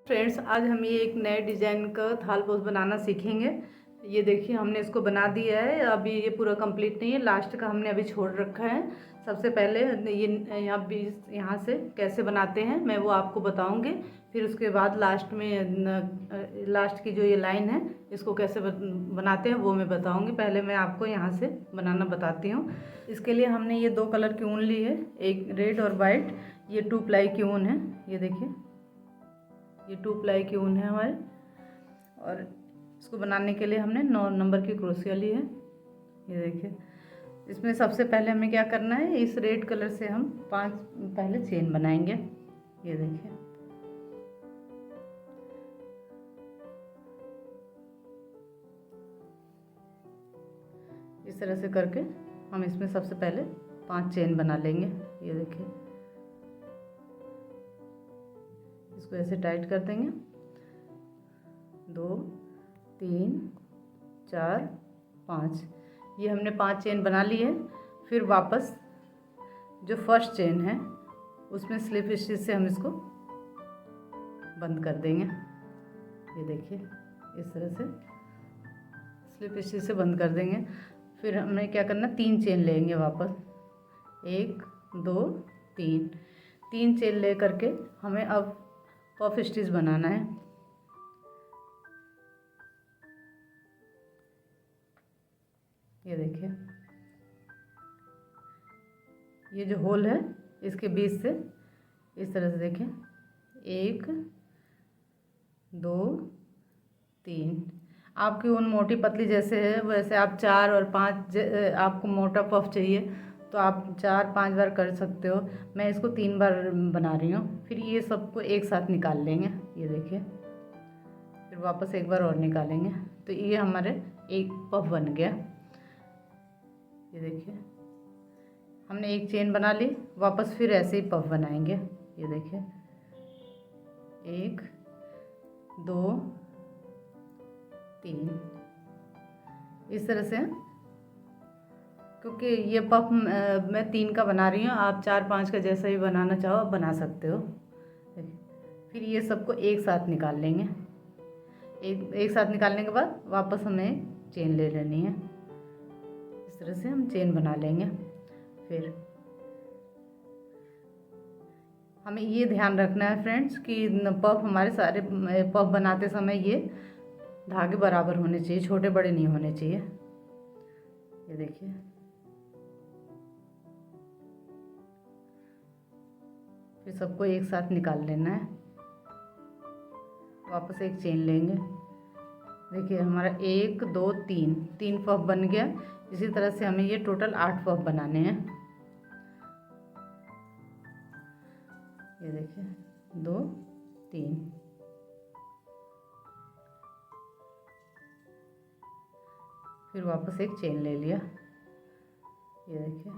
Friends, आज हम ये एक नए डिज़ाइन का थाल पोस्ट बनाना सीखेंगे। ये देखिए, हमने इसको बना दिया है। अभी ये पूरा कंप्लीट नहीं है, लास्ट का हमने अभी छोड़ रखा है। सबसे पहले ये यहाँ से कैसे बनाते हैं मैं वो आपको बताऊंगी। फिर उसके बाद लास्ट में लास्ट की जो ये लाइन है इसको कैसे बनाते हैं वो मैं बताऊंगी। पहले मैं आपको यहाँ से बनाना बताती हूँ। इसके लिए हमने ये 2 कलर की ऊन ली है, एक रेड और वाइट। ये 2 प्लाई की ऊन है। ये देखिए, ये 2 प्लाई की ऊन है हमारे। और इसको बनाने के लिए हमने 9 नंबर की क्रोशिया ली है। ये देखिए, इसमें सबसे पहले हमें क्या करना है, इस रेड कलर से हम 5 पहले चेन बनाएंगे। ये देखिए, इस तरह से करके हम इसमें सबसे पहले 5 चेन बना लेंगे। ये देखिए, इसको ऐसे टाइट कर देंगे। 2 3 4 5, ये हमने 5 चेन बना ली है। फिर वापस जो फर्स्ट चेन है उसमें स्लिप स्टिच से हम इसको बंद कर देंगे। ये देखिए, इस तरह से स्लिप स्टिच से बंद कर देंगे। फिर हमें क्या करना, 3 चेन लेंगे वापस। 1 2 3, 3 चेन ले करके हमें अब पफ स्टिच बनाना है। ये देखिए, ये जो होल है इसके बीच से इस तरह से देखिए, 1 2 3। आपकी ऊन मोटी पतली जैसे है वैसे आप 4 और 5, आपको मोटा पफ चाहिए तो आप 4 5 बार कर सकते हो। मैं इसको 3 बार बना रही हूँ। फिर ये सबको एक साथ निकाल लेंगे। ये देखिए, फिर वापस एक बार और निकालेंगे तो ये हमारे एक पफ बन गया। ये देखिए, हमने एक चेन बना ली, वापस फिर ऐसे ही पफ बनाएंगे। ये देखिए, 1 2 3, इस तरह से। क्योंकि ये पफ मैं 3 का बना रही हूँ, आप 4 5 का जैसा ही बनाना चाहो आप बना सकते हो। फिर ये सबको एक साथ निकाल लेंगे। एक साथ निकालने के बाद वापस हमें चेन ले लेनी है। इस तरह से हम चेन बना लेंगे। फिर हमें ये ध्यान रखना है फ्रेंड्स कि पफ हमारे सारे पफ बनाते समय ये धागे बराबर होने चाहिए, छोटे बड़े नहीं होने चाहिए। ये देखिए, फिर सबको एक साथ निकाल लेना है। वापस एक चेन लेंगे। देखिए, हमारा 1 2 3, 3 पफ बन गया। इसी तरह से हमें ये टोटल 8 पफ बनाने हैं। ये देखिए, 2 3, फिर वापस एक चेन ले लिया। ये देखिए,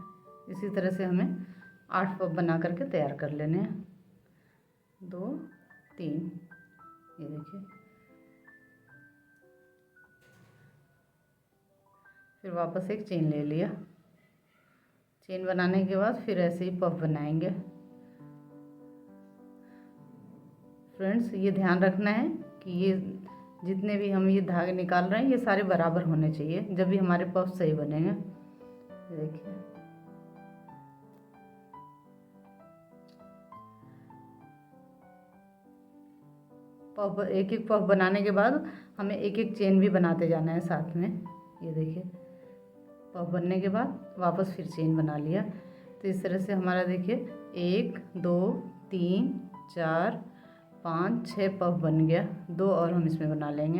इसी तरह से हमें 8 पफ बना करके तैयार कर लेने हैं। 2 3, ये देखिए, फिर वापस एक चेन ले लिया। चेन बनाने के बाद फिर ऐसे ही पफ बनाएंगे। फ्रेंड्स, ये ध्यान रखना है कि ये जितने भी हम ये धागे निकाल रहे हैं ये सारे बराबर होने चाहिए, जब भी हमारे पफ सही बनेंगे। देखिए, पफ एक एक पफ बनाने के बाद हमें एक एक चेन भी बनाते जाना है साथ में। ये देखिए, पफ बनने के बाद वापस फिर चेन बना लिया। तो इस तरह से हमारा देखिए 1 2 3 4 5 6 पफ बन गया। 2 और हम इसमें बना लेंगे।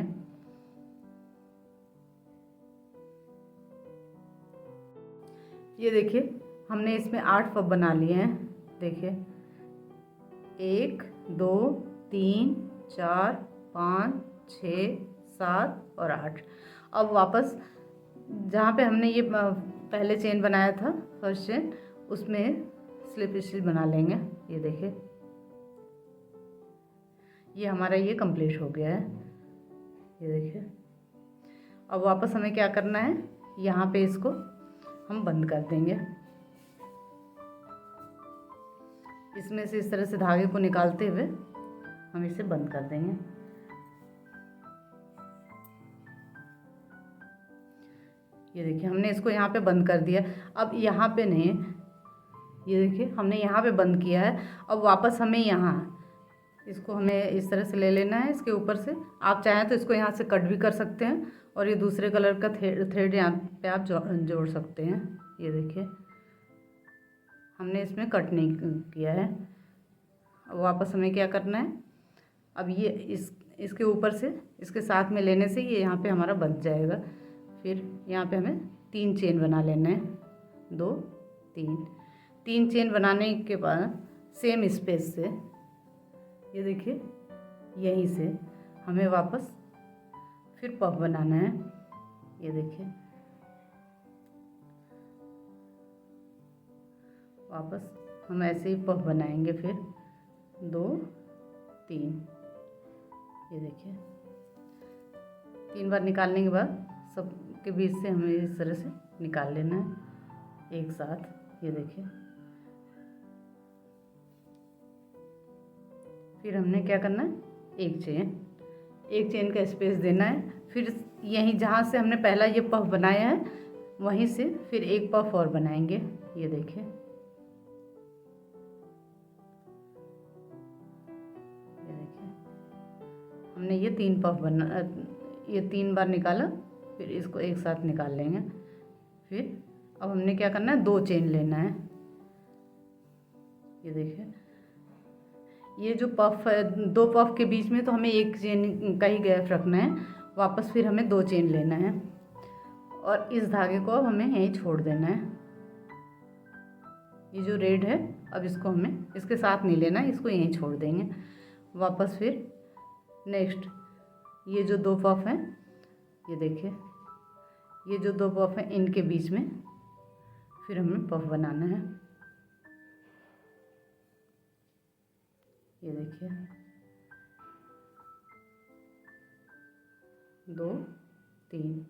ये देखिए, हमने इसमें 8 पफ बना लिए हैं। देखिए, 1 2 3 4 5 6 7 और 8। अब वापस जहाँ पे हमने ये पहले चेन बनाया था, फर्स्ट चेन, उसमें स्लिप स्टिच बना लेंगे। ये देखिए, ये हमारा ये कंप्लीट हो गया है। ये देखिए, अब वापस हमें क्या करना है, यहाँ पे इसको हम बंद कर देंगे। इसमें से इस तरह से धागे को निकालते हुए हम इसे बंद कर देंगे। ये देखिए हमने इसको यहाँ पे बंद कर दिया। अब यहाँ पे नहीं, ये देखिए हमने यहाँ पे बंद किया है। अब वापस हमें यहाँ इसको हमें इस तरह से ले लेना है इसके ऊपर से। आप चाहें तो इसको यहाँ से कट भी कर सकते हैं और ये दूसरे कलर का थ्रेड यहाँ पे आप जोड़ सकते हैं। ये देखिए हमने इसमें कट नहीं किया है। अब वापस हमें क्या करना है, अब ये इसके ऊपर से इसके साथ में लेने से ये यहाँ पे हमारा बच जाएगा। फिर यहाँ पे हमें 3 चेन बना लेना है, 2 3 चेन बनाने के बाद सेम स्पेस से ये देखिए यहीं से हमें वापस फिर पफ बनाना है। ये देखिए वापस हम ऐसे ही पफ बनाएंगे, फिर 2 3। ये देखिए 3 बार निकालने के बाद सब के बीच से हमें इस तरह से निकाल लेना है एक साथ। ये देखिए फिर हमने क्या करना है, एक चेन का स्पेस देना है। फिर यहीं जहाँ से हमने पहला ये पफ बनाया है वहीं से फिर एक पफ और बनाएंगे। ये देखिए हमने ये 3 पफ ये 3 बार निकाला, फिर इसको एक साथ निकाल लेंगे। फिर अब हमने क्या करना है, 2 चेन लेना है। ये देखिए ये जो पफ है, 2 पफ के बीच में तो हमें 1 चेन का ही गैप रखना है। वापस फिर हमें 2 चेन लेना है और इस धागे को अब हमें यहीं छोड़ देना है। ये जो रेड है अब इसको हमें इसके साथ नहीं लेना है, इसको यहीं छोड़ देंगे। वापस फिर नेक्स्ट ये जो 2 पफ हैं, ये देखिए ये जो 2 पफ हैं इनके बीच में फिर हमें पफ बनाना है। ये देखिए 2 3।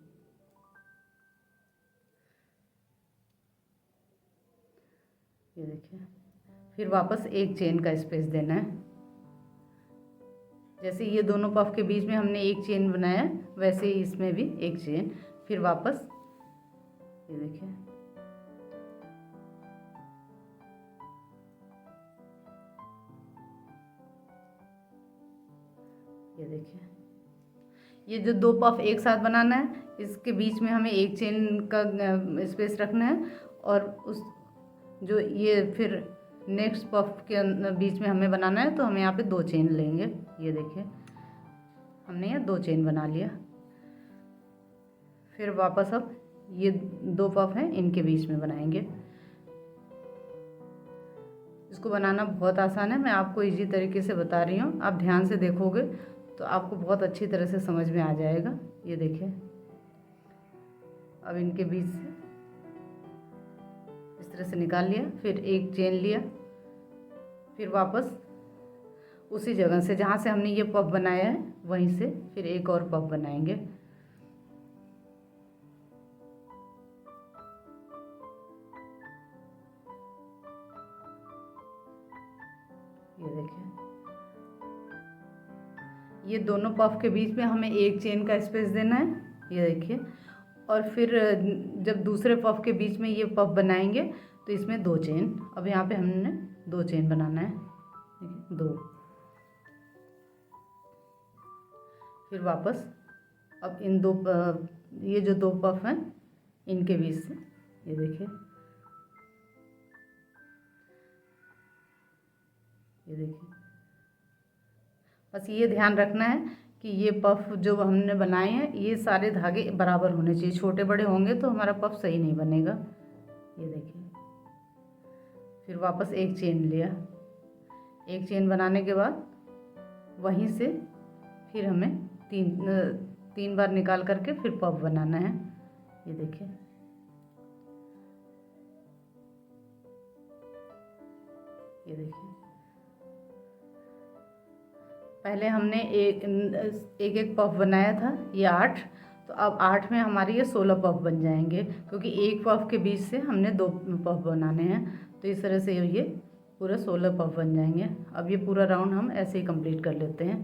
ये देखिए फिर वापस 1 चेन का स्पेस देना है। जैसे ये दोनों पफ के बीच में हमने 1 चेन बनाया वैसे ही इसमें भी 1 चेन। फिर वापस ये देखिए ये देखिए ये जो 2 पफ एक साथ बनाना है, इसके बीच में हमें 1 चेन का स्पेस रखना है और उस जो ये फिर नेक्स्ट पफ के बीच में हमें बनाना है तो हम यहाँ पे 2 चेन लेंगे। ये देखिए हमने यहाँ 2 चेन बना लिया। फिर वापस अब ये 2 पफ हैं इनके बीच में बनाएंगे। इसको बनाना बहुत आसान है, मैं आपको इजी तरीके से बता रही हूँ। आप ध्यान से देखोगे तो आपको बहुत अच्छी तरह से समझ में आ जाएगा। ये देखिए अब इनके बीच से इस तरह से निकाल लिया, फिर 1 चेन लिया, फिर वापस उसी जगह से जहाँ से हमने ये पफ बनाया है वहीं से फिर एक और पफ बनाएंगे। ये देखिए ये दोनों पफ के बीच में हमें 1 चेन का स्पेस देना है। ये देखिए और फिर जब दूसरे पफ के बीच में ये पफ बनाएंगे तो इसमें 2 चेन। अब यहाँ पे हमने 2 चेन बनाना है, 2। फिर वापस अब इन 2 ये जो 2 पफ हैं इनके बीच से ये देखिए बस ये ध्यान रखना है कि ये पफ जो हमने बनाए हैं ये सारे धागे बराबर होने चाहिए। छोटे बड़े होंगे तो हमारा पफ सही नहीं बनेगा। ये देखिए फिर वापस 1 चेन लिया, 1 चेन बनाने के बाद वहीं से फिर हमें 3 बार निकाल करके फिर पफ बनाना है। ये देखिए ये देखिए पहले हमने एक पफ बनाया था ये 8, तो अब 8 में हमारे ये 16 पफ बन जाएंगे क्योंकि एक पफ के बीच से हमने 2 पफ बनाने हैं। तो इस तरह से ये पूरा 16 पफ बन जाएंगे। अब ये पूरा राउंड हम ऐसे ही कंप्लीट कर लेते हैं।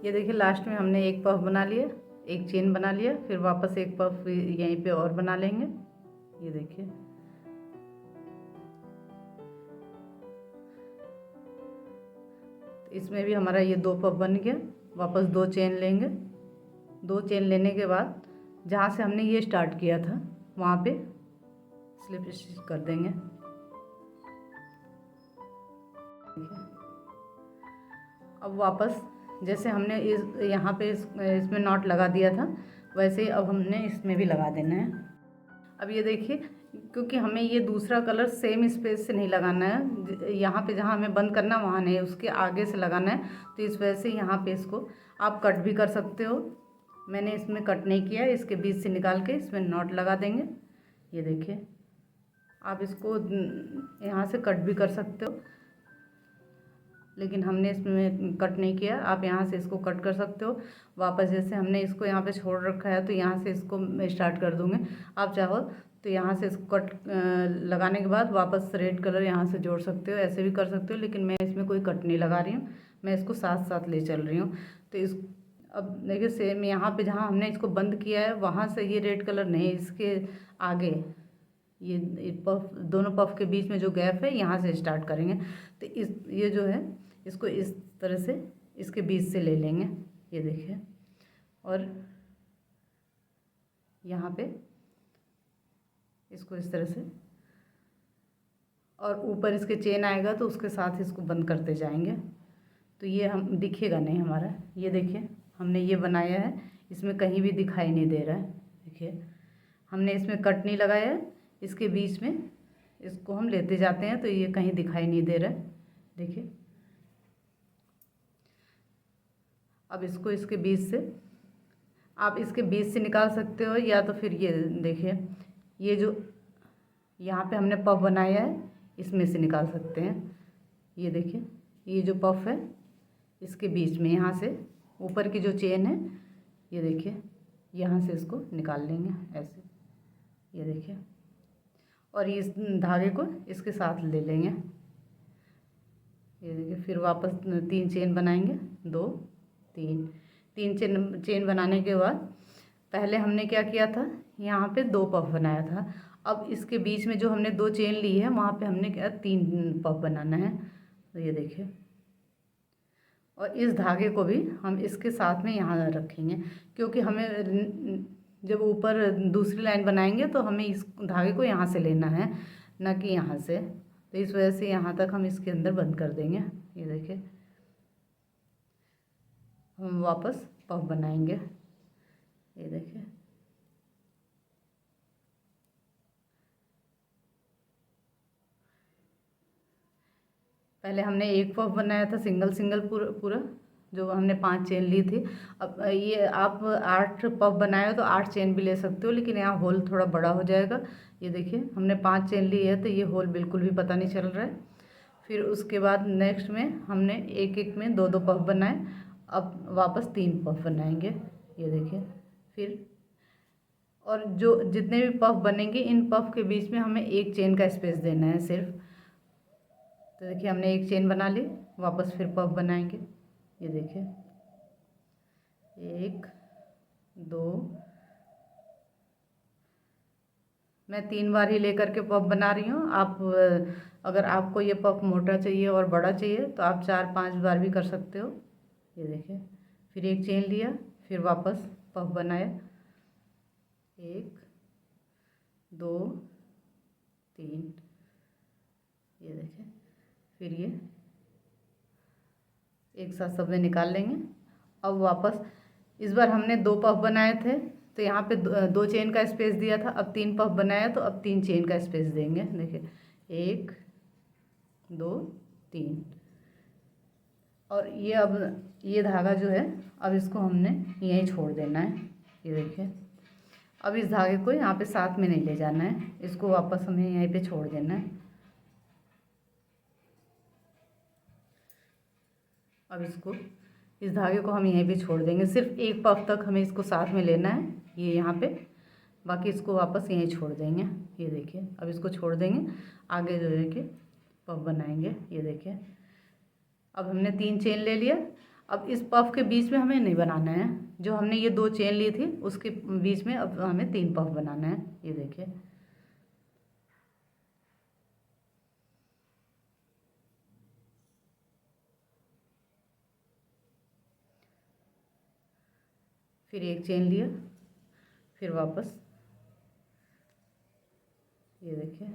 ये देखिए लास्ट में हमने एक पफ बना लिया, एक चेन बना लिया, फिर वापस एक पफ यहीं पे और बना लेंगे। ये देखिए इसमें भी हमारा ये 2 पफ बन गया। वापस 2 चेन लेंगे। 2 चेन लेने के बाद जहाँ से हमने ये स्टार्ट किया था वहाँ पे स्लिप स्टिच कर देंगे। अब वापस जैसे हमने यहाँ पे इसमें नॉट लगा दिया था वैसे ही अब हमने इसमें भी लगा देना है। अब ये देखिए क्योंकि हमें ये दूसरा कलर सेम स्पेस से नहीं लगाना है, यहाँ पे जहाँ हमें बंद करना वहाँ नहीं, उसके आगे से लगाना है। तो इस वजह से यहाँ पे इसको आप कट भी कर सकते हो। मैंने इसमें कट नहीं किया है, इसके बीच से निकाल के इसमें नॉट लगा देंगे। ये देखिए आप इसको यहाँ से कट भी कर सकते हो, लेकिन हमने इसमें कट नहीं किया। आप यहाँ से इसको कट कर सकते हो। वापस जैसे हमने इसको यहाँ पे छोड़ रखा है तो यहाँ से इसको मैं स्टार्ट कर दूँगी। आप चाहो तो यहाँ से इसको कट लगाने के बाद वापस रेड कलर यहाँ से जोड़ सकते हो, ऐसे भी कर सकते हो, लेकिन मैं इसमें कोई कट नहीं लगा रही हूँ, मैं इसको साथ साथ ले चल रही हूँ। तो इस अब देखिए सेम यहाँ पे जहाँ हमने इसको बंद किया है वहाँ से ये रेड कलर नहीं, इसके आगे ये पफ, दोनों पफ के बीच में जो गैप है यहाँ से स्टार्ट करेंगे। तो ये जो है इसको इस तरह से इसके बीच से ले लेंगे। ये देखिए और यहाँ पे इसको इस तरह से, और ऊपर इसके चेन आएगा तो उसके साथ इसको बंद करते जाएंगे। तो ये हम दिखेगा नहीं हमारा। ये देखिए हमने ये बनाया है, इसमें कहीं भी दिखाई नहीं दे रहा है। देखिए हमने इसमें कट नहीं लगाया है, इसके बीच में इसको हम लेते जाते हैं तो ये कहीं दिखाई नहीं दे रहा है। देखिए अब इसको इसके बीच से, आप इसके बीच से निकाल सकते हो या तो फिर ये देखिए ये जो यहाँ पे हमने पफ बनाया है इसमें से निकाल सकते हैं। ये देखिए ये जो पफ है इसके बीच में यहाँ से ऊपर की जो चेन है, ये देखिए यहाँ से इसको निकाल लेंगे ऐसे। ये देखिए और इस धागे को इसके साथ ले लेंगे। ये देखिए फिर वापस 3 चेन बनाएंगे, 2 3 चेन बनाने के बाद पहले हमने क्या किया था, यहाँ पे 2 पफ बनाया था। अब इसके बीच में जो हमने 2 चेन ली है वहाँ पे हमने क्या 3 पफ बनाना है। तो ये देखिए और इस धागे को भी हम इसके साथ में यहाँ रखेंगे, क्योंकि हमें जब ऊपर दूसरी लाइन बनाएंगे तो हमें इस धागे को यहाँ से लेना है, ना कि यहाँ से। तो इस वजह से यहाँ तक हम इसके अंदर बंद कर देंगे। ये देखिए हम वापस पफ बनाएंगे। ये देखिए पहले हमने एक पफ बनाया था सिंगल सिंगल पूरा जो हमने 5 चेन ली थी। अब ये आप 8 पफ बनाए हो तो 8 चेन भी ले सकते हो, लेकिन यहाँ होल थोड़ा बड़ा हो जाएगा। ये देखिए हमने 5 चेन ली है तो ये होल बिल्कुल भी पता नहीं चल रहा है। फिर उसके बाद नेक्स्ट में हमने एक एक में 2 पफ बनाए। अब वापस 3 पफ बनाएंगे। ये देखिए फिर और जो जितने भी पफ बनेंगे इन पफ के बीच में हमें एक चेन का स्पेस देना है सिर्फ। तो देखिए हमने एक चेन बना ली, वापस फिर पफ बनाएंगे। ये देखिए 1 2, मैं 3 बार ही लेकर के पफ बना रही हूँ। आप अगर आपको ये पफ मोटा चाहिए और बड़ा चाहिए तो आप 4-5 बार भी कर सकते हो। ये देखिए फिर एक चेन लिया, फिर वापस पफ बनाया, 1 2 3। ये देखिए फिर ये एक साथ सब में निकाल लेंगे। अब वापस इस बार हमने 2 पफ बनाए थे तो यहाँ पे 2 चेन का स्पेस दिया था। अब 3 पफ बनाया तो अब 3 चेन का स्पेस देंगे। देखिए 1 2 3। और ये अब ये धागा जो है अब इसको हमने यहीं छोड़ देना है। ये देखिए अब इस धागे को यहाँ पे साथ में नहीं ले जाना है, इसको वापस हमें यहीं पे छोड़ देना है। अब इसको इस धागे को हम यहीं पे छोड़ देंगे। सिर्फ एक पफ तक हमें इसको साथ में लेना है, ये यहाँ पे बाकी इसको वापस यहीं छोड़ देंगे। ये देखिए, अब इसको छोड़ देंगे, आगे जो है कि पफ बनाएंगे। ये देखिए, अब हमने 3 चेन ले लिया। अब इस पफ के बीच में हमें नहीं बनाना है, जो हमने ये 2 चेन ली थी उसके बीच में अब हमें 3 पफ बनाना है। ये देखिए, फिर एक चेन लिया, फिर वापस, ये देखिए,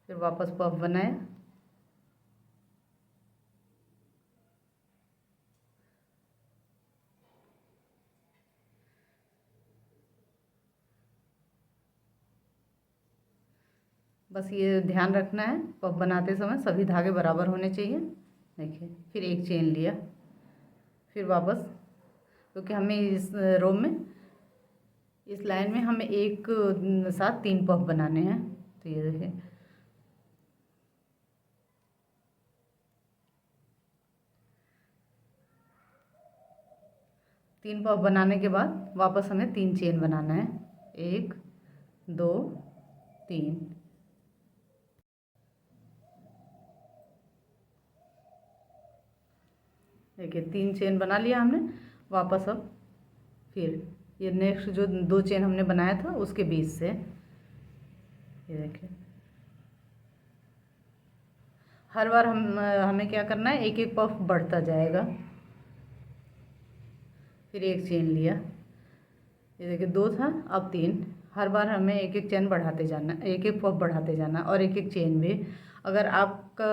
फिर वापस पफ बनाया, बस ये ध्यान रखना है पफ बनाते समय सभी धागे बराबर होने चाहिए। देखिए, फिर एक चेन लिया, फिर वापस, क्योंकि हमें इस रो में, इस लाइन में हमें एक साथ 3 पफ बनाने हैं। तो ये देखिए, 3 पफ बनाने के बाद वापस हमें 3 चेन बनाना है। 1 2 3। देखिए, 3 चेन बना लिया हमने। वापस अब फिर ये नेक्स्ट जो 2 चेन हमने बनाया था उसके बीच से, ये देखिए, हर बार हमें क्या करना है, एक एक पफ बढ़ता जाएगा। फिर एक चेन लिया, ये देखिए 2 था, अब 3। हर बार हमें एक एक चेन बढ़ाते जाना, एक एक पफ बढ़ाते जाना, और एक एक चेन भी। अगर आपका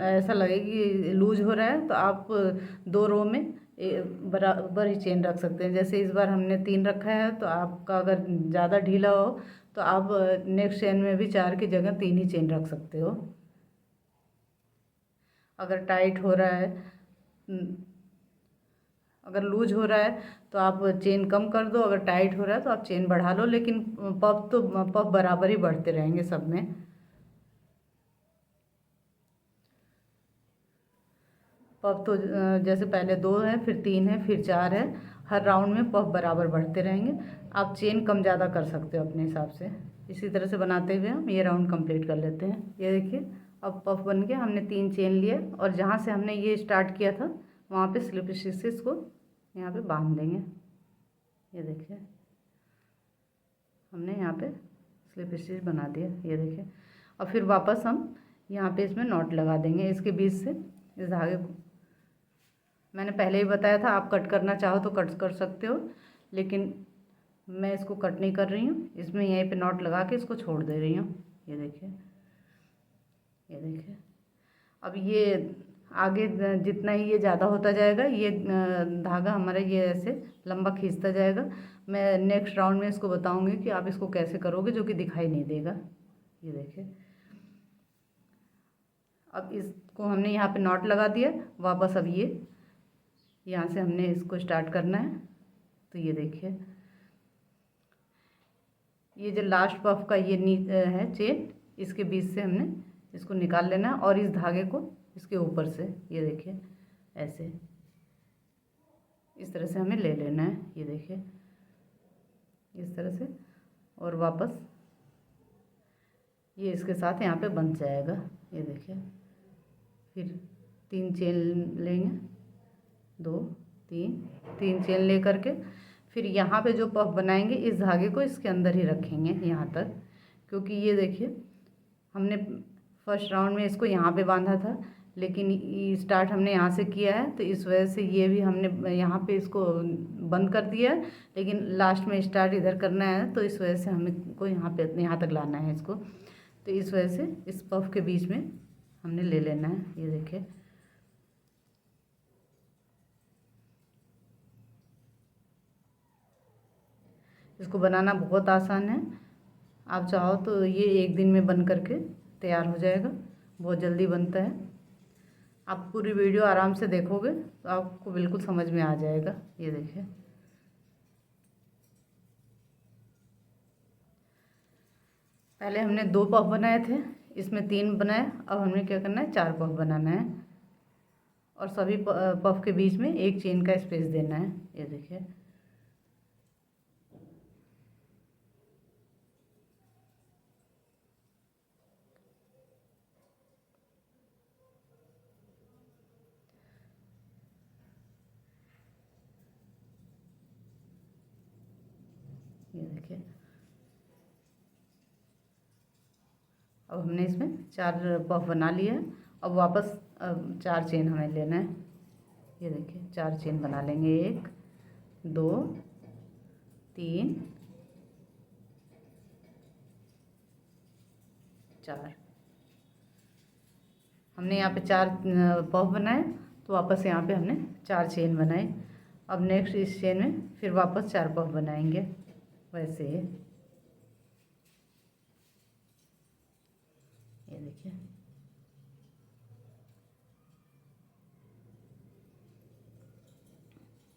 ऐसा लगे कि लूज हो रहा है तो आप 2 रो में बराबर ही चेन रख सकते हैं। जैसे इस बार हमने 3 रखा है, तो आपका अगर ज़्यादा ढीला हो तो आप नेक्स्ट चेन में भी 4 की जगह 3 ही चेन रख सकते हो। अगर टाइट हो रहा है, अगर लूज हो रहा है तो आप चेन कम कर दो, अगर टाइट हो रहा है तो आप चेन बढ़ा लो, लेकिन पफ बराबर ही बढ़ते रहेंगे सब में। पफ तो जैसे पहले 2 है, फिर 3 है, फिर 4 है, हर राउंड में पफ बराबर बढ़ते रहेंगे। आप चेन कम ज़्यादा कर सकते हो अपने हिसाब से। इसी तरह से बनाते हुए हम ये राउंड कंप्लीट कर लेते हैं। ये देखिए, अब पफ बन गया, हमने 3 चेन लिए और जहाँ से हमने ये स्टार्ट किया था वहाँ पे स्लिप स्टिचेस को यहाँ पे बांध देंगे। ये देखिए, हमने यहाँ पे स्लिप स्टिच बना दिया। ये देखिए, और फिर वापस हम यहाँ पे इसमें नॉट लगा देंगे इसके बीच से। इस धागे को मैंने पहले ही बताया था, आप कट करना चाहो तो कट कर सकते हो, लेकिन मैं इसको कट नहीं कर रही हूँ, इसमें यहीं पे नॉट लगा के इसको छोड़ दे रही हूँ। ये देखिए, ये देखिए, अब ये आगे जितना ही ये ज़्यादा होता जाएगा, ये धागा हमारा ये ऐसे लंबा खींचता जाएगा। मैं नेक्स्ट राउंड में इसको बताऊंगी कि आप इसको कैसे करोगे जो कि दिखाई नहीं देगा। ये देखिए, अब इसको हमने यहाँ पे नॉट लगा दिया। वापस अब ये यहाँ से हमने इसको स्टार्ट करना है। तो ये देखिए, ये जो लास्ट पफ का ये है चेन, इसके बीच से हमने इसको निकाल लेना है और इस धागे को इसके ऊपर से, ये देखिए, ऐसे इस तरह से हमें ले लेना है। ये देखिए, इस तरह से, और वापस ये इसके साथ यहाँ पे बंध जाएगा। ये देखिए, फिर 3 चेन लेंगे, 2 3 3 चेन ले करके फिर यहाँ पे जो पफ बनाएंगे इस धागे को इसके अंदर ही रखेंगे यहाँ तक, क्योंकि ये देखिए हमने फर्स्ट राउंड में इसको यहाँ पे बांधा था, लेकिन स्टार्ट हमने यहाँ से किया है, तो इस वजह से ये भी हमने यहाँ पे इसको बंद कर दिया है, लेकिन लास्ट में स्टार्ट इधर करना है, तो इस वजह से हमें को यहाँ पे यहाँ तक लाना है इसको। तो इस वजह से इस पफ के बीच में हमने ले लेना है। ये देखिए, इसको बनाना बहुत आसान है। आप चाहो तो ये एक दिन में बन करके तैयार हो जाएगा, बहुत जल्दी बनता है। आप पूरी वीडियो आराम से देखोगे तो आपको बिल्कुल समझ में आ जाएगा। ये देखिए, पहले हमने 2 पफ बनाए थे, इसमें 3 बनाए, अब हमें क्या करना है, 4 पफ बनाना है। और सभी पफ के बीच में एक चेन का स्पेस देना है। ये देखिए, ये देखिए। अब हमने इसमें 4 पफ बना लिया है। अब वापस 4 चेन हमें लेना है। ये देखिए, 4 चेन बना लेंगे। 1 2 3 4। हमने यहाँ पे 4 पफ बनाए, तो वापस यहाँ पे हमने 4 चेन बनाए। अब नेक्स्ट इस चेन में फिर वापस 4 पफ बनाएंगे वैसे ही। ये देखिए,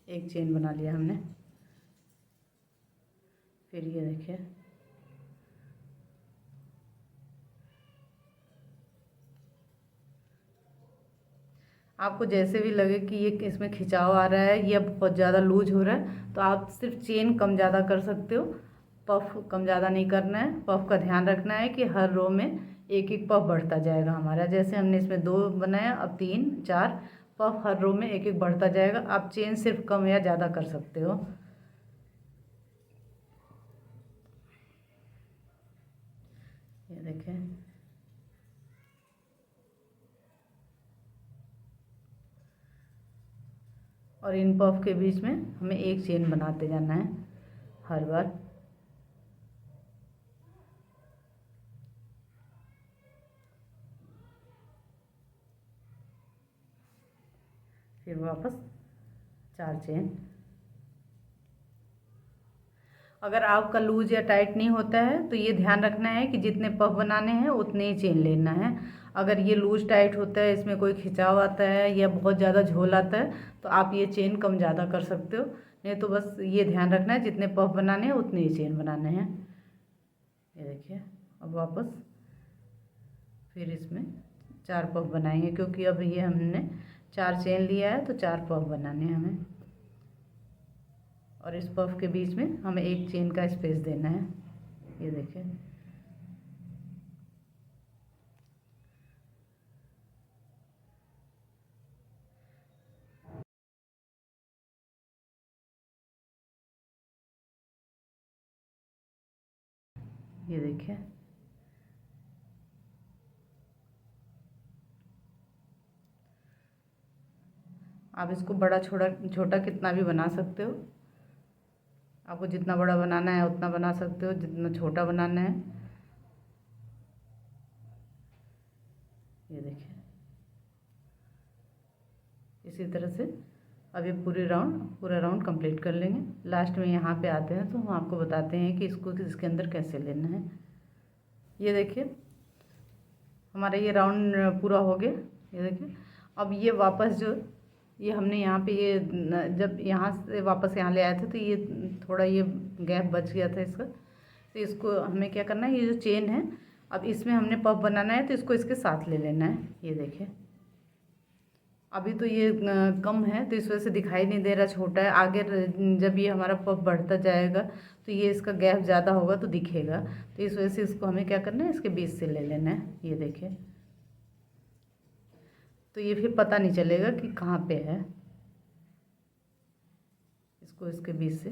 एक चेन बना लिया हमने। फिर ये देखिए, आपको जैसे भी लगे कि ये इसमें खिंचाव आ रहा है या बहुत ज़्यादा लूज हो रहा है, तो आप सिर्फ चेन कम ज़्यादा कर सकते हो। पफ कम ज़्यादा नहीं करना है। पफ का ध्यान रखना है कि हर रो में एक एक पफ बढ़ता जाएगा हमारा। जैसे हमने इसमें 2 बनाया, अब 3 4 पफ हर रो में एक एक बढ़ता जाएगा। आप चेन सिर्फ कम या ज़्यादा कर सकते हो। ये देखें, और इन पफ के बीच में हमें एक चेन बनाते जाना है हर बार। फिर वापस 4 चेन। अगर आपका लूज या टाइट नहीं होता है तो ये ध्यान रखना है कि जितने पफ बनाने हैं उतने ही चेन लेना है। अगर ये लूज टाइट होता है, इसमें कोई खिंचाव आता है या बहुत ज़्यादा झोल आता है, तो आप ये चेन कम ज़्यादा कर सकते हो। नहीं तो बस ये ध्यान रखना है जितने पफ बनाने हैं उतने ही चेन बनाने हैं। ये देखिए, अब वापस फिर इसमें 4 पफ बनाएंगे, क्योंकि अब ये हमने 4 चेन लिया है तो 4 पफ बनाने हैं हमें। और इस पफ के बीच में हमें एक चेन का स्पेस देना है। ये देखिए, ये देखिए। आप इसको बड़ा छोटा छोटा कितना भी बना सकते हो। आपको जितना बड़ा बनाना है उतना बना सकते हो, जितना छोटा बनाना है। ये देखिए, इसी तरह से अब ये पूरा राउंड कंप्लीट कर लेंगे। लास्ट में यहाँ पे आते हैं तो हम आपको बताते हैं कि इसको इसके अंदर कैसे लेना है। ये देखिए, हमारा ये राउंड पूरा हो गया। ये देखिए, अब ये वापस जो ये हमने यहाँ पे ये जब यहाँ से वापस यहाँ ले आए थे तो ये थोड़ा ये गैप बच गया था इसका। तो इसको हमें क्या करना है, ये जो चेन है अब इसमें हमने पफ बनाना है तो इसको इसके साथ ले लेना है। ये देखिए, अभी तो ये कम है तो इस वजह से दिखाई नहीं दे रहा, छोटा है। आगे जब ये हमारा पफ बढ़ता जाएगा तो ये इसका गैप ज़्यादा होगा तो दिखेगा। तो इस वजह से इसको हमें क्या करना है, इसके बीच से ले लेना है। ये देखिए, तो ये फिर पता नहीं चलेगा कि कहाँ पे है। इसको इसके बीच से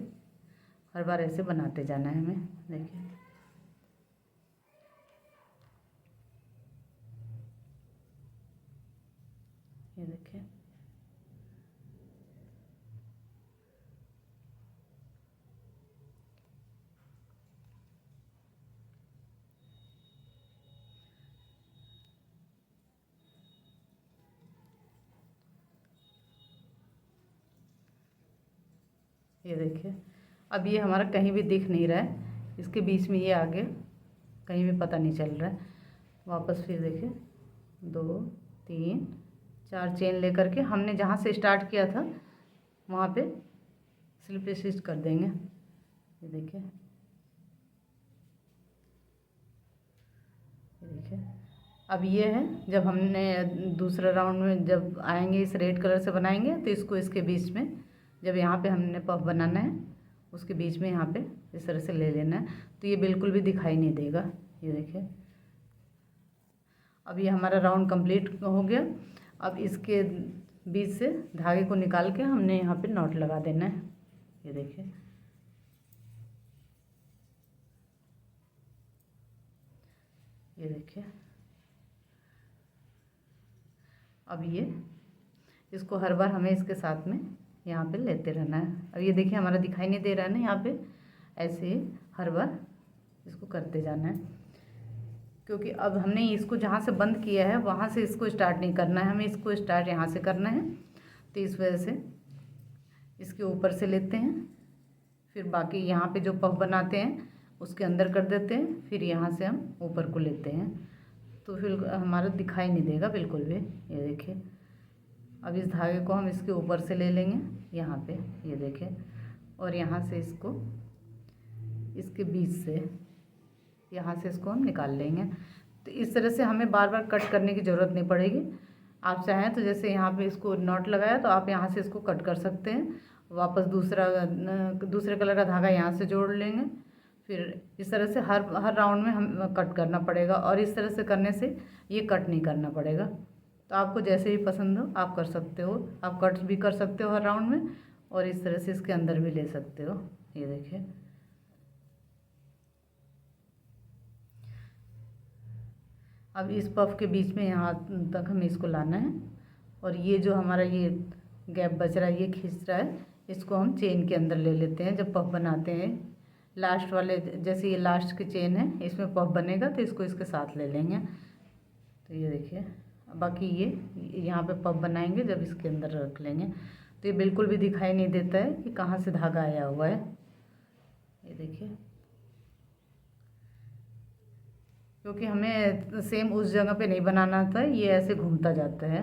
हर बार ऐसे बनाते जाना है हमें। देखिए, ये देखिए, ये देखिए। अब ये हमारा कहीं भी दिख नहीं रहा है, इसके बीच में ये आ गया, कहीं भी पता नहीं चल रहा है। वापस फिर देखिए, 2 3 4 चेन लेकर के हमने जहाँ से स्टार्ट किया था वहाँ पे स्लिप स्टिच कर देंगे। ये देखिए, ये देखिए, अब ये है, जब हमने दूसरा राउंड में जब आएंगे इस रेड कलर से बनाएंगे तो इसको इसके बीच में, जब यहाँ पे हमने पफ बनाना है उसके बीच में यहाँ पे इस तरह से ले लेना है, तो ये बिल्कुल भी दिखाई नहीं देगा। ये देखिए, अब ये हमारा राउंड कंप्लीट हो गया। अब इसके बीच से धागे को निकाल के हमने यहाँ पे नॉट लगा देना है। ये देखिए, ये देखिए, अब ये इसको हर बार हमें इसके साथ में यहाँ पे लेते रहना है। अब ये देखिए, हमारा दिखाई नहीं दे रहा है ना यहाँ पे, ऐसे ही हर बार इसको करते जाना है, क्योंकि अब हमने इसको जहाँ से बंद किया है वहाँ से इसको स्टार्ट नहीं करना है, हमें इसको स्टार्ट यहाँ से करना है। तो इस वजह से इसके ऊपर से लेते हैं, फिर बाकी यहाँ पे जो पफ बनाते हैं उसके अंदर कर देते हैं, फिर यहाँ से हम ऊपर को लेते हैं, तो फिर हमारा दिखाई नहीं देगा बिल्कुल भी। ये देखिए, अब इस धागे को हम इसके ऊपर से ले लेंगे यहाँ पे, ये देखें, और यहाँ से इसको इसके बीच से यहाँ से इसको हम निकाल लेंगे। तो इस तरह से हमें बार बार कट करने की ज़रूरत नहीं पड़ेगी। आप चाहें तो जैसे यहाँ पे इसको नॉट लगाया तो आप यहाँ से इसको कट कर सकते हैं, वापस दूसरे कलर का धागा यहाँ से जोड़ लेंगे, फिर इस तरह से हर राउंड में हम कट करना पड़ेगा, और इस तरह से करने से ये कट नहीं करना पड़ेगा। तो आपको जैसे भी पसंद हो आप कर सकते हो, आप कट भी कर सकते हो हर राउंड में, और इस तरह से इसके अंदर भी ले सकते हो। ये देखिए, अब इस पफ के बीच में यहाँ तक हमें इसको लाना है, और ये जो हमारा ये गैप बच रहा है, ये खींच रहा है, इसको हम चेन के अंदर ले लेते हैं। जब पफ बनाते हैं लास्ट वाले, जैसे ये लास्ट की चेन है, इसमें पफ बनेगा तो इसको इसके साथ ले लेंगे। तो ये देखिए, बाकी ये यहाँ पे पफ बनाएंगे जब इसके अंदर रख लेंगे तो ये बिल्कुल भी दिखाई नहीं देता है कि कहाँ से धागा आया हुआ है। ये देखिए, क्योंकि हमें सेम उस जगह पे नहीं बनाना था, ये ऐसे घूमता जाता है,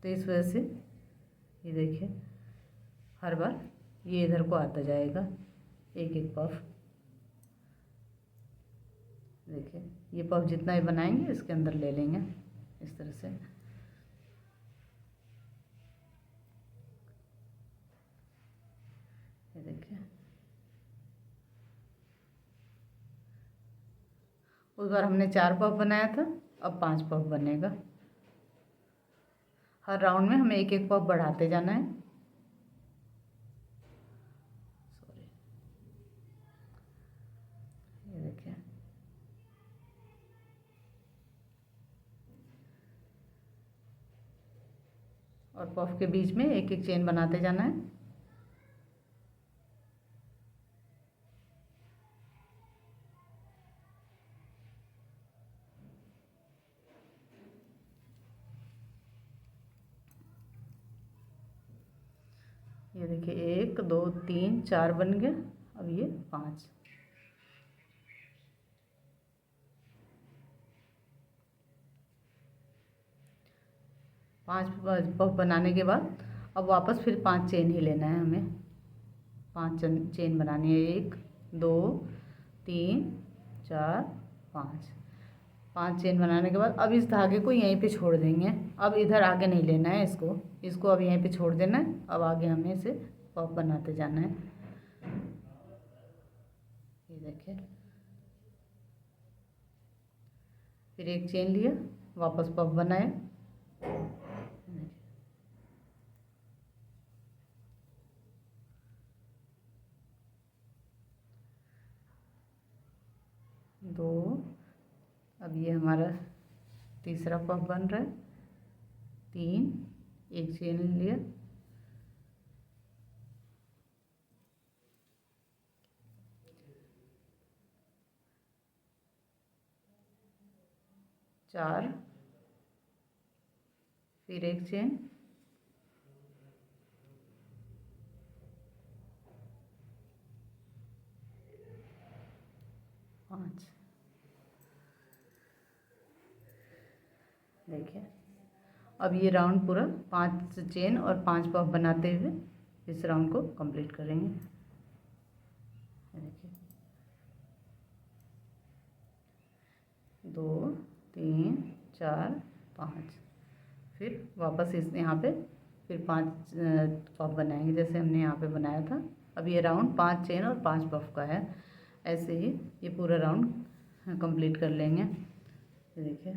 तो इस वजह से ये देखिए हर बार ये इधर को आता जाएगा एक एक पफ। देखिए, ये पफ जितना ही बनाएंगे इसके अंदर ले लेंगे इस तरह से। ये देखिए, उस बार हमने 4 पफ बनाया था, अब 5 पफ बनेगा। हर राउंड में हमें एक एक पफ बढ़ाते जाना है। सॉरी, ये देखिए, और पफ के बीच में एक एक चेन बनाते जाना है। ये देखिए, 1 2 3 4 बन गए, अब ये 5। पफ बनाने के बाद अब वापस फिर 5 चेन ही लेना है हमें। 5 चेन बनानी है, 1 2 3 4 5। 5 चेन बनाने के बाद अब इस धागे को यहीं पे छोड़ देंगे। अब इधर आगे नहीं लेना है इसको अब यहीं पे छोड़ देना है। अब आगे हमें इसे पफ बनाते जाना है। ये देखिए, फिर एक चेन लिया, वापस पफ बनाए, 2। अब ये हमारा तीसरा पफ बन रहा है, 3, एक चेन लिया, 4, फिर एक चेन, 5। देखिए, अब ये राउंड पूरा 5 चेन और 5 पफ बनाते हुए इस राउंड को कंप्लीट करेंगे। देखिए, 2 3 4 5, फिर वापस इस यहाँ पे फिर 5 पफ बनाएंगे जैसे हमने यहाँ पे बनाया था। अब ये राउंड 5 चेन और 5 पफ का है। ऐसे ही ये पूरा राउंड कंप्लीट कर लेंगे। ये देखिए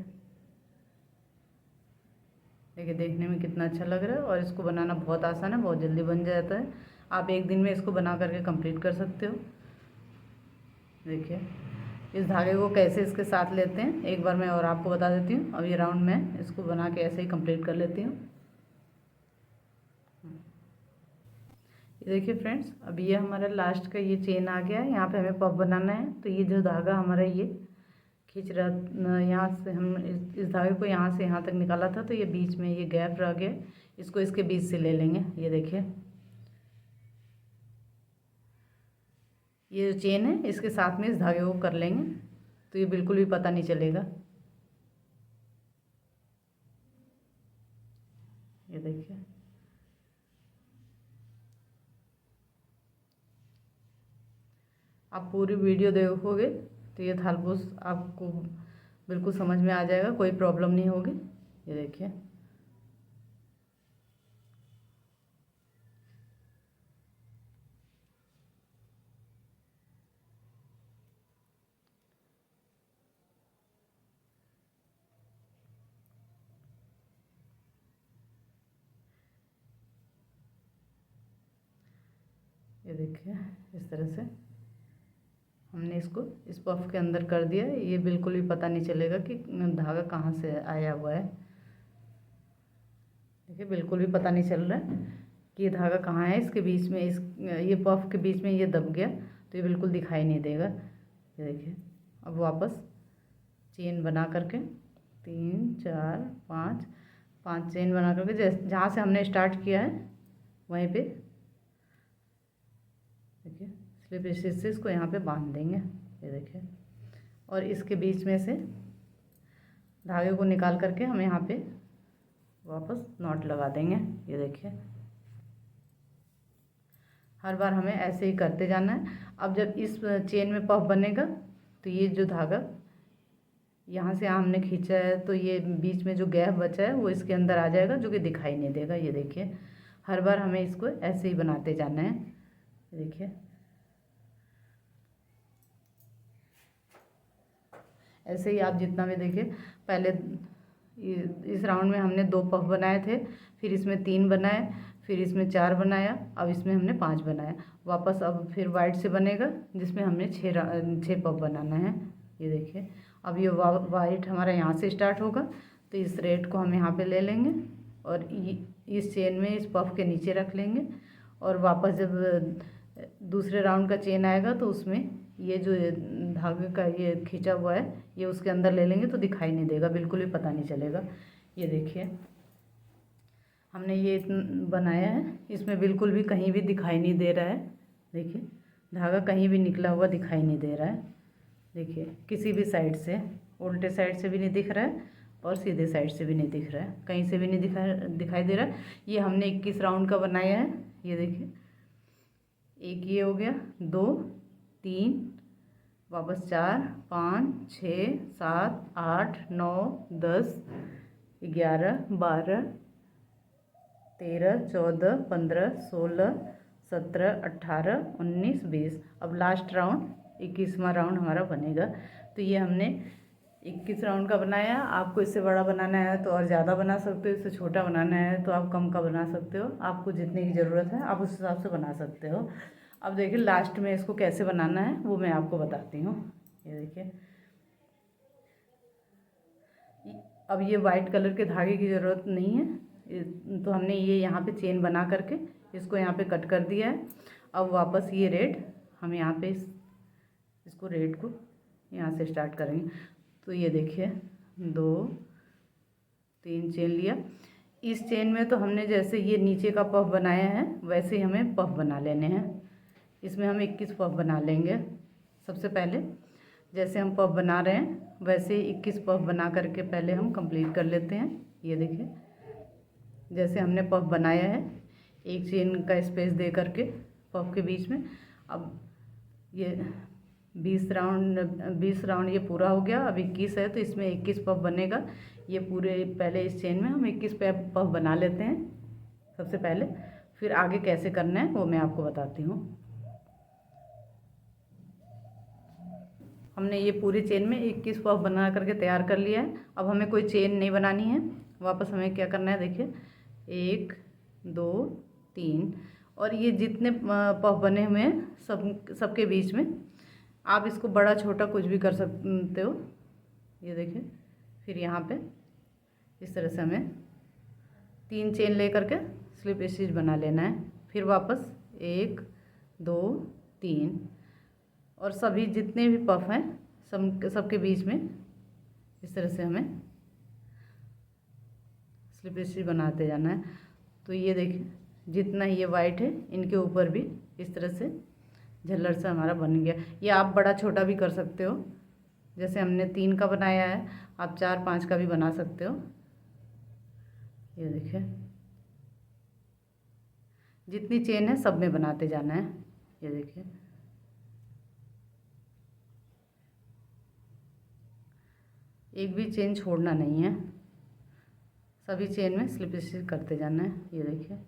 देखने में कितना अच्छा लग रहा है और इसको बनाना बहुत आसान है, बहुत जल्दी बन जाता है। आप एक दिन में इसको बना करके कंप्लीट कर सकते हो। देखिए इस धागे को कैसे इसके साथ लेते हैं एक बार मैं और आपको बता देती हूँ। अब ये राउंड मैं इसको बना के ऐसे ही कंप्लीट कर लेती हूँ। ये देखिए फ्रेंड्स, अब ये हमारा लास्ट का ये चेन आ गया है। यहाँ पे हमें पफ बनाना है, तो ये जो धागा हमारा ये खींच रहा, यहाँ से हम इस धागे को यहाँ से यहाँ तक निकाला था, तो ये बीच में ये गैप रह गया, इसको इसके बीच से ले लेंगे। ये देखिए ये जो चेन है इसके साथ में इस धागे को कर लेंगे, तो ये बिल्कुल भी पता नहीं चलेगा। ये देखिए आप पूरी वीडियो देखोगे तो ये थालपोस आपको बिल्कुल समझ में आ जाएगा, कोई प्रॉब्लम नहीं होगी। ये देखिए ये देखिए इस तरह से हमने इसको इस पफ के अंदर कर दिया। ये बिल्कुल भी पता नहीं चलेगा कि धागा कहाँ से आया हुआ है। देखिए बिल्कुल भी पता नहीं चल रहा है कि ये धागा कहाँ है, इसके बीच में ये पफ के बीच में ये दब गया, तो ये बिल्कुल दिखाई नहीं देगा। ये देखिए अब वापस चेन बना करके 3 4 5 चेन बना करके जहाँ से हमने स्टार्ट किया है वहीं पे देखिए स्लिप स्टिच से इसको यहाँ पे बांध देंगे। ये देखिए और इसके बीच में से धागे को निकाल करके हम यहाँ पे वापस नॉट लगा देंगे। ये देखिए हर बार हमें ऐसे ही करते जाना है। अब जब इस चेन में पफ बनेगा तो ये जो धागा यहाँ से हमने खींचा है, तो ये बीच में जो गैप बचा है वो इसके अंदर आ जाएगा, जो कि दिखाई नहीं देगा। ये देखिए हर बार हमें इसको ऐसे ही बनाते जाना है। ये देखिए ऐसे ही आप जितना भी देखिए, पहले इस राउंड में हमने 2 पफ बनाए थे, फिर इसमें 3 बनाए, फिर इसमें 4 बनाया, अब इसमें हमने 5 बनाया। वापस अब फिर वाइट से बनेगा जिसमें हमने 6 पफ बनाना है। ये देखिए अब ये वाइट हमारा यहाँ से स्टार्ट होगा, तो इस रेड को हम यहाँ पे ले लेंगे और इस चेन में इस पफ के नीचे रख लेंगे, और वापस जब दूसरे राउंड का चेन आएगा तो उसमें ये जो धागे का ये खींचा हुआ है ये उसके अंदर ले लेंगे, तो दिखाई नहीं देगा, बिल्कुल भी पता नहीं चलेगा। ये देखिए हमने ये बनाया है, इसमें बिल्कुल भी कहीं भी दिखाई नहीं दे रहा है। देखिए धागा कहीं भी निकला हुआ दिखाई नहीं दे रहा है। देखिए किसी भी साइड से, उल्टे साइड से भी नहीं दिख रहा है और सीधे साइड से भी नहीं दिख रहा है, कहीं से भी नहीं दिखाई दे रहा है। ये हमने 21 राउंड का बनाया है। ये देखिए एक ये हो गया, 2 3 वापस 4 5 6 7 8 9 10 11 12 13 14 15 16 17 18 19 20। अब लास्ट राउंड 21वां राउंड हमारा बनेगा। तो ये हमने 21 राउंड का बनाया। आपको इससे बड़ा बनाना है तो और ज़्यादा बना सकते हो, इससे छोटा बनाना है तो आप कम का बना सकते हो। आपको जितने की ज़रूरत है आप उस हिसाब से बना सकते हो। अब देखिए लास्ट में इसको कैसे बनाना है वो मैं आपको बताती हूँ। ये देखिए अब ये वाइट कलर के धागे की ज़रूरत नहीं है, तो हमने ये यहाँ पे चेन बना करके इसको यहाँ पे कट कर दिया है। अब वापस ये रेड हम यहाँ पे इसको रेड को यहाँ से स्टार्ट करेंगे। तो ये देखिए 2 3 चेन लिया। इस चेन में तो हमने जैसे ये नीचे का पफ बनाया है वैसे ही हमें पफ बना लेने हैं। इसमें हम 21 पफ बना लेंगे। सबसे पहले जैसे हम पफ बना रहे हैं वैसे ही 21 पफ बना करके पहले हम कंप्लीट कर लेते हैं। ये देखिए जैसे हमने पफ बनाया है, एक चेन का स्पेस दे करके पफ के बीच में। अब ये 20 राउंड ये पूरा हो गया। अब 21 है तो इसमें 21 पफ बनेगा। ये पूरे पहले इस चेन में हम 21 पफ बना लेते हैं सबसे पहले, फिर आगे कैसे करना है वो मैं आपको बताती हूँ। हमने ये पूरी चेन में 21 पफ बना करके तैयार कर लिया है। अब हमें कोई चेन नहीं बनानी है, वापस हमें क्या करना है, देखिए 1 2 3, और ये जितने पफ बने हुए हैं सबके बीच में आप इसको बड़ा छोटा कुछ भी कर सकते हो। ये देखिए, फिर यहाँ पे इस तरह से हमें 3 चेन ले करके स्लिप स्टिच बना लेना है। फिर वापस 1 2 3, और सभी जितने भी पफ हैं सबके बीच में इस तरह से हमें स्लिप स्टिच बनाते जाना है। तो ये देखिए, जितना ये वाइट है इनके ऊपर भी इस तरह से झल्लर से हमारा बन गया। ये आप बड़ा छोटा भी कर सकते हो, जैसे हमने 3 का बनाया है आप 4 5 का भी बना सकते हो। ये देखिए, जितनी चेन है सब में बनाते जाना है। ये देखिए, एक भी चेन छोड़ना नहीं है, सभी चेन में स्लिप स्टिच करते जाना है। ये देखिए,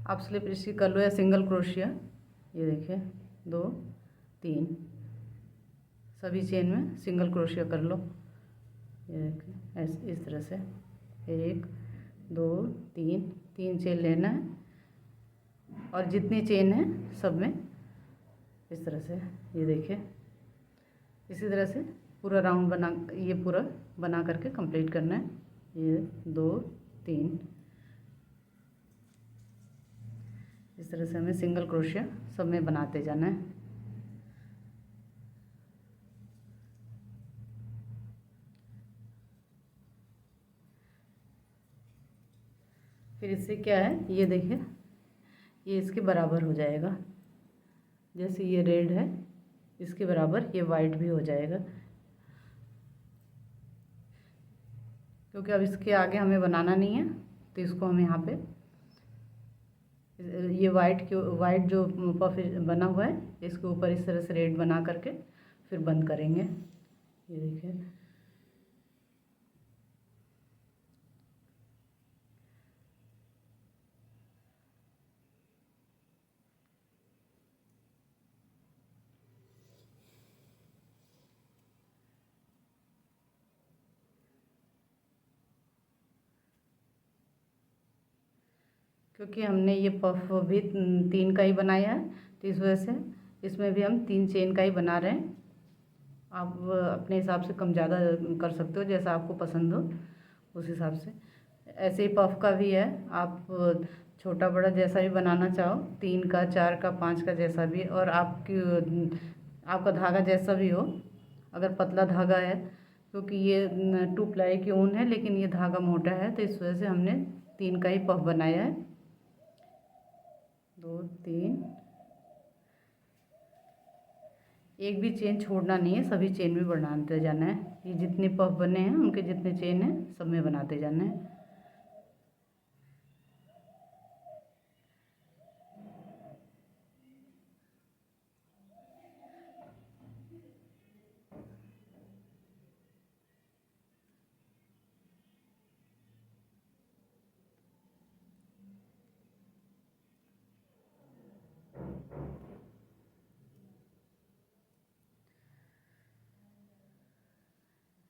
आप स्लिप स्टिच कर लो या सिंगल क्रोशिया। ये देखिए 2 3, सभी चेन में सिंगल क्रोशिया कर लो। ये देखिए ऐसे इस तरह से 1 2 3, 3 चेन लेना है, और जितनी चेन है सब में इस तरह से। ये देखिए, इसी तरह से पूरा राउंड बना, ये पूरा बना करके कंप्लीट करना है। ये 2 3, इस तरह से हमें सिंगल क्रोशिया सब में बनाते जाना है। फिर इससे क्या है, ये देखिए ये इसके बराबर हो जाएगा, जैसे ये रेड है इसके बराबर ये वाइट भी हो जाएगा, क्योंकि अब इसके आगे हमें बनाना नहीं है। तो इसको हम यहाँ पे ये वाइट जो पफ बना हुआ है इसके ऊपर इस तरह से रेड बना करके फिर बंद करेंगे। ये देखिए, क्योंकि हमने ये पफ भी 3 का ही बनाया है तो इस वजह से इसमें भी हम 3 चेन का ही बना रहे हैं। आप अपने हिसाब से कम ज़्यादा कर सकते हो, जैसा आपको पसंद हो उस हिसाब से। ऐसे ही पफ का भी है, आप छोटा बड़ा जैसा भी बनाना चाहो, 3 का 4 का 5 का जैसा भी, और आपका धागा जैसा भी हो। अगर पतला धागा है, क्योंकि ये 2 प्लाई की ऊन है लेकिन ये धागा मोटा है तो इस वजह से हमने 3 का ही पफ बनाया है। 2 3, एक भी चेन छोड़ना नहीं है, सभी चेन में बनाते जाना है। ये जितने पफ बने हैं उनके जितने चेन हैं सब में बनाते जाना है।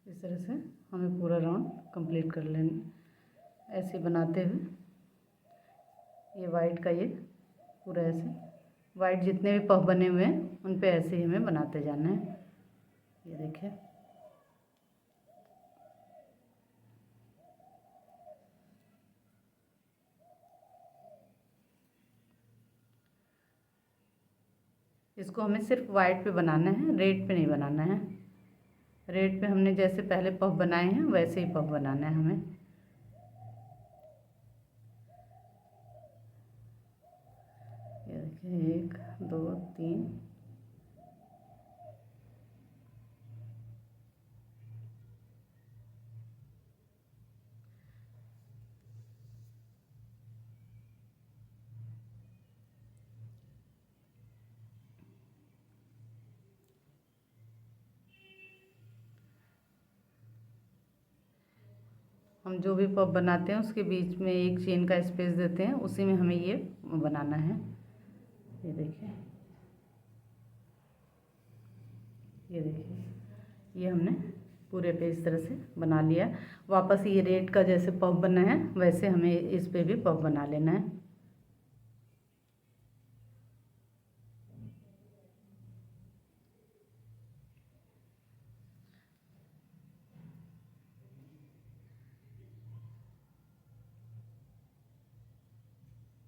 इस तरह से हमें पूरा राउंड कंप्लीट कर लेना, ऐसे बनाते हुए। ये वाइट का ये पूरा ऐसे वाइट जितने भी पफ बने हुए हैं उन पे ऐसे ही हमें बनाते जाना है। ये देखिए, इसको हमें सिर्फ वाइट पे बनाना है, रेड पे नहीं बनाना है। रेड पे हमने जैसे पहले पफ बनाए हैं वैसे ही पफ बनाना है हमें। ये देखिए 1 2 3, हम जो भी पफ बनाते हैं उसके बीच में एक चेन का स्पेस देते हैं, उसी में हमें ये बनाना है। ये देखिए, ये देखिए, ये हमने पूरे पे इस तरह से बना लिया। वापस ये रेड का जैसे पफ बना है वैसे हमें इस पे भी पफ बना लेना है।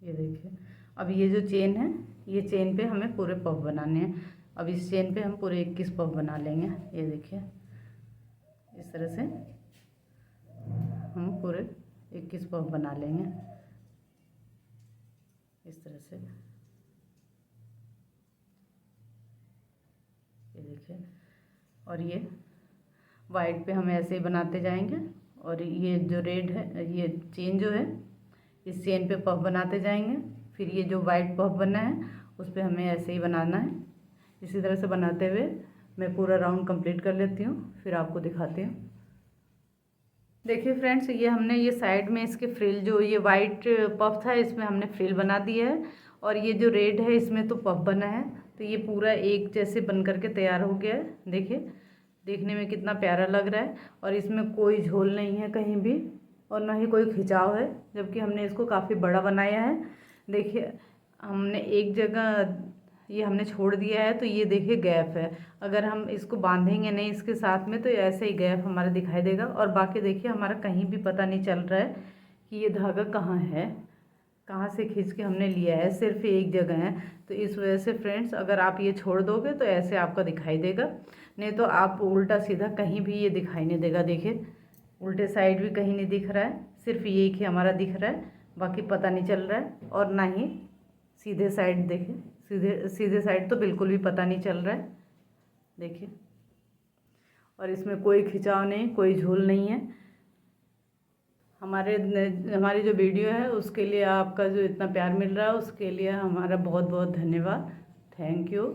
ये देखिए, अब ये जो चेन है, ये चेन पे हमें पूरे पफ बनाने हैं। अब इस चेन पे हम पूरे 21 पफ बना लेंगे। ये देखिए, इस तरह से हम पूरे 21 पफ बना लेंगे, इस तरह से। ये देखिए, और ये वाइट पे हम ऐसे ही बनाते जाएंगे, और ये जो रेड है, ये चेन जो है, इस चेन पे पफ बनाते जाएंगे। फिर ये जो वाइट पफ बना है उस पर हमें ऐसे ही बनाना है। इसी तरह से बनाते हुए मैं पूरा राउंड कंप्लीट कर लेती हूँ, फिर आपको दिखाती हूँ। देखिए फ्रेंड्स, ये हमने ये साइड में इसके फ्रिल, जो ये वाइट पफ था इसमें हमने फ्रिल बना दिया है, और ये जो रेड है इसमें तो पफ बना है। तो ये पूरा एक जैसे बन करके तैयार हो गया है। देखिए, देखने में कितना प्यारा लग रहा है, और इसमें कोई झोल नहीं है कहीं भी, और ना ही कोई खिंचाव है, जबकि हमने इसको काफ़ी बड़ा बनाया है। देखिए, हमने एक जगह ये हमने छोड़ दिया है, तो ये देखिए गैप है। अगर हम इसको बांधेंगे नहीं इसके साथ में तो ऐसे ही गैप हमारा दिखाई देगा, और बाकी देखिए हमारा कहीं भी पता नहीं चल रहा है कि ये धागा कहाँ है, कहाँ से खींच के हमने लिया है, सिर्फ एक जगह है। तो इस वजह से फ्रेंड्स, अगर आप ये छोड़ दोगे तो ऐसे आपका दिखाई देगा, नहीं तो आप उल्टा सीधा कहीं भी ये दिखाई नहीं देगा। देखिए, उल्टे साइड भी कहीं नहीं दिख रहा है, सिर्फ ये एक ही हमारा दिख रहा है, बाकी पता नहीं चल रहा है। और ना ही सीधे साइड, देखिए सीधे सीधे साइड तो बिल्कुल भी पता नहीं चल रहा है। देखिए, और इसमें कोई खिंचाव नहीं, कोई झूल नहीं है। हमारी जो वीडियो है उसके लिए आपका जो इतना प्यार मिल रहा है उसके लिए हमारा बहुत बहुत धन्यवाद। Thank you.